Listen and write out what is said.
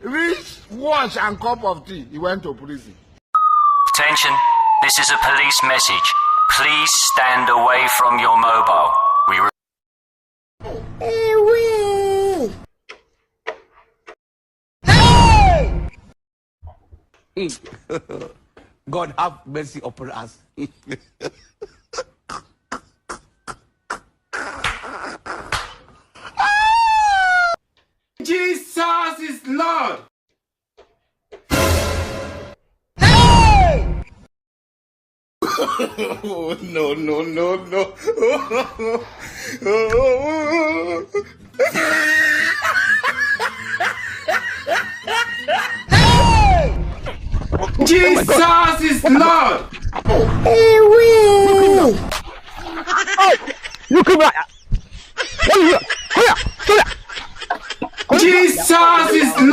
reach, wash, and cup of tea, he went to prison. Attention, this is a police message. Please stand away from your mobile. God have mercy upon us. Jesus is Lord. Oh, no, no, no, no. Jesus is Lord. You come back.